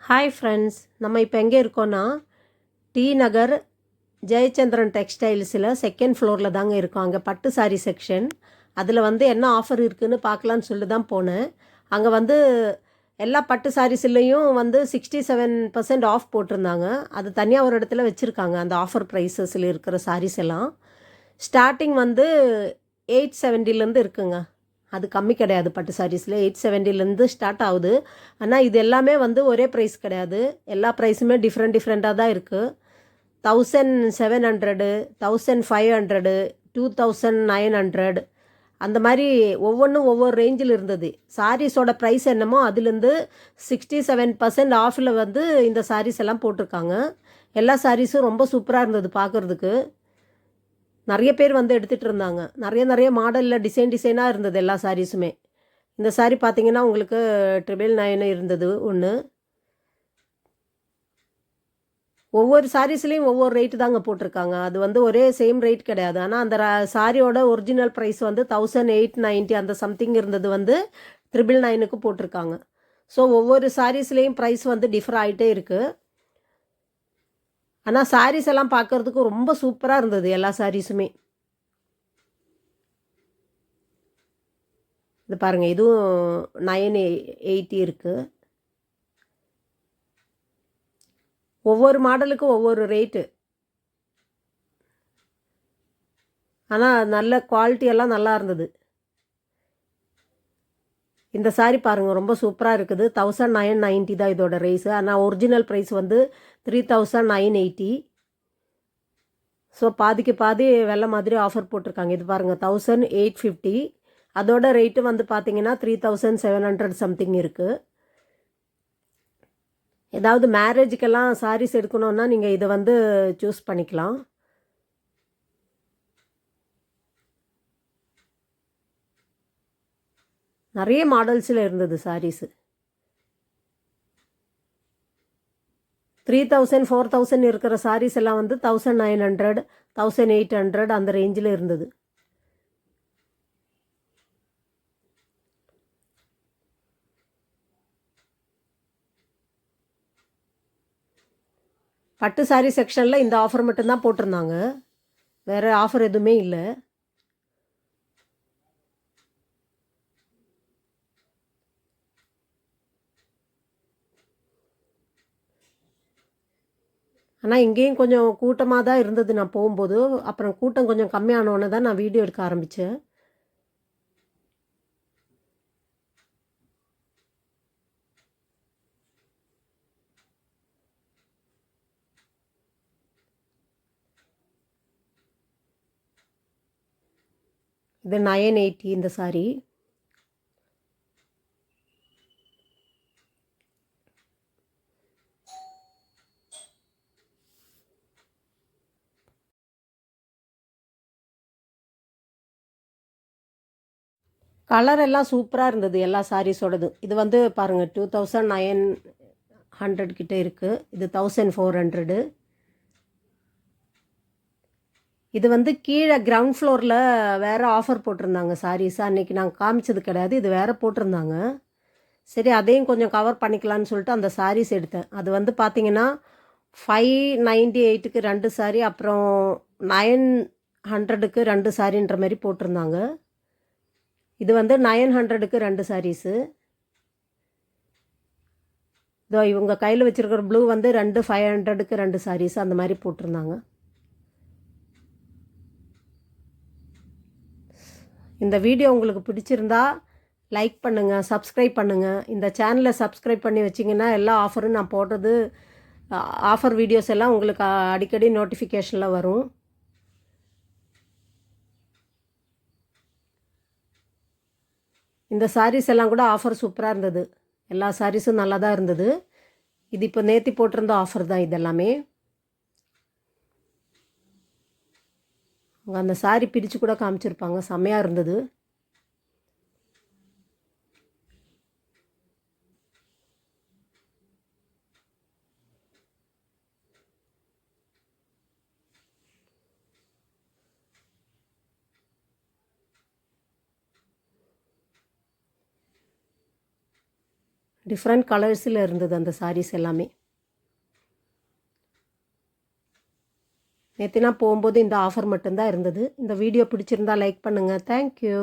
Hi friends, நம்ம இப்போ எங்கே இருக்கோன்னா டி நகர் ஜெயச்சந்திரன் டெக்ஸ்டைல்ஸில் செகண்ட் ஃப்ளோரில் தாங்க இருக்கோம். அங்கே பட்டு சாரி செக்ஷன். அதில் வந்து என்ன ஆஃபர் இருக்குதுன்னு பார்க்கலான்னு சொல்லிட்டு தான் போனேன். அங்கே வந்து எல்லா பட்டு சாரீஸ்லேயும் வந்து 67% ஆஃப் போட்டிருந்தாங்க. அது தனியாக ஒரு இடத்துல வச்சுருக்காங்க. அந்த ஆஃபர் ப்ரைஸஸில் இருக்கிற சாரீஸ் எல்லாம் ஸ்டார்டிங் வந்து 870லேருந்து இருக்குங்க. அது கம்மி கிடையாது. பட்டு சாரீஸில் 870லேருந்து ஸ்டார்ட் ஆகுது. ஆனால் இது எல்லாமே வந்து ஒரே ப்ரைஸ் கிடையாது. எல்லா ப்ரைஸுமே டிஃப்ரெண்ட்டாக தான் இருக்குது. 1700, 1500, 2900 அந்த மாதிரி ஒவ்வொன்றும் ஒவ்வொரு ரேஞ்சில் இருந்தது. சாரீஸோட ப்ரைஸ் என்னமோ அதுலேருந்து 67% ஆஃபில் வந்து இந்த சாரீஸ் எல்லாம் போட்டிருக்காங்க. எல்லா சாரீஸும் ரொம்ப சூப்பராக இருந்தது பார்க்குறதுக்கு. நிறைய பேர் வந்து எடுத்துகிட்டு இருந்தாங்க. நிறைய மாடலில் டிசைனாக இருந்தது எல்லா சாரீஸுமே. இந்த சாரீ பார்த்தீங்கன்னா உங்களுக்கு 999 இருந்தது ஒன்று. ஒவ்வொரு சாரீஸ்லேயும் ஒவ்வொரு ரேட்டு தாங்க போட்டிருக்காங்க. அது வந்து ஒரே சேம் ரேட் கிடையாது. ஆனால் அந்த சாரியோட ஒரிஜினல் ப்ரைஸ் வந்து 1890 அந்த சம்திங் இருந்தது வந்து 999க்கு போட்டிருக்காங்க. ஸோ ஒவ்வொரு சாரீஸ்லேயும் ப்ரைஸ் வந்து டிஃபர் ஆகிட்டே இருக்குது. ஆனால் சாரீஸ் எல்லாம் பார்க்குறதுக்கு ரொம்ப சூப்பராக இருந்தது எல்லா சாரீஸுமே. இது பாருங்கள், இதுவும் 980 இருக்குது. ஒவ்வொரு மாடலுக்கும் ஒவ்வொரு ரேட்டு. ஆனால் நல்ல குவாலிட்டியெல்லாம் நல்லா இருந்தது. இந்த சாரீ பாருங்கள், ரொம்ப சூப்பராக இருக்குது. 1990 தான் இதோட ரைஸு. ஆனால் ஒரிஜினல் ப்ரைஸ் வந்து 3980. ஸோ பாதிக்கு பாதி வெள்ளை மாதிரி ஆஃபர் போட்டிருக்காங்க. இது பாருங்கள் 1850. அதோட ரேட்டு வந்து பார்த்தீங்கன்னா 3700 சம்திங் இருக்குது. ஏதாவது மேரேஜுக்கெல்லாம் சாரீஸ் எடுக்கணுன்னா நீங்கள் இதை வந்து சூஸ் பண்ணிக்கலாம். நிறைய மாடல்ஸில் இருந்தது சாரீஸு. 3000, 4000 இருக்கிற சாரீஸ் எல்லாம் வந்து 1900, 1800 அந்த ரேஞ்சில் இருந்தது. பட்டு சாரீ செக்ஷனில் இந்த ஆஃபர் மட்டும்தான் போட்டிருந்தாங்க. வேறு ஆஃபர் எதுவுமே இல்லை. ஆனால் இங்கேயும் கொஞ்சம் கூட்டமாக தான் இருந்தது நான் போகும்போது. அப்புறம் கூட்டம் கொஞ்சம் கம்மியானோன்னு தான் நான் வீடியோ எடுக்க ஆரம்பித்தேன். இது 980 இந்த சாரீ. கலர் எல்லாம் சூப்பராக இருந்தது எல்லா சாரீஸோடது. இது வந்து பாருங்கள் 2900 கிட்டே இருக்குது. இது 1400. இது வந்து கீழே கிரவுண்ட் ஃப்ளோரில் வேறு ஆஃபர் போட்டிருந்தாங்க சாரீஸ். அன்றைக்கி நாங்கள் காமிச்சது கிடையாது, இது வேறு போட்டிருந்தாங்க. சரி, அதையும் கொஞ்சம் கவர் பண்ணிக்கலான்னு சொல்லிட்டு அந்த சாரீஸ் எடுத்தேன். அது வந்து பார்த்திங்கன்னா 598க்கு 2 சாரீ, அப்புறம் 900க்கு 2 சாரின்ற மாதிரி போட்டிருந்தாங்க. இது வந்து 900க்கு 2 சாரீஸு. இதோ இவங்க கையில் வச்சுருக்கிற ப்ளூ வந்து 500க்கு 2 சாரீஸ் அந்த மாதிரி போட்டிருந்தாங்க. இந்த வீடியோ உங்களுக்கு பிடிச்சிருந்தா லைக் பண்ணுங்கள், சப்ஸ்கிரைப் பண்ணுங்கள். இந்த சேனலை சப்ஸ்கிரைப் பண்ணி வச்சிங்கன்னா எல்லா ஆஃபரும் நான் போடுறது ஆஃபர் வீடியோஸ் எல்லாம் உங்களுக்கு அடிக்கடி நோட்டிஃபிகேஷனில் வரும். இந்த சாரீஸ் எல்லாம் கூட ஆஃபர் சூப்பராக இருந்தது. எல்லா சாரீஸும் நல்லா தான் இருந்தது. இது இப்போ நேற்று போட்டிருந்த ஆஃபர் தான் இதெல்லாமே. அவங்க அந்த சாரீ பிரித்து கூட காமிச்சிருப்பாங்க, செம்மையாக இருந்தது. டிஃப்ரெண்ட் கலர்ஸில் இருந்தது அந்த சாரீஸ் எல்லாமே. நேற்று நான் போகும்போது இந்த ஆஃபர் மட்டும்தான் இருந்தது. இந்த வீடியோ பிடிச்சிருந்தா லைக் பண்ணுங்கள். தேங்க்யூ.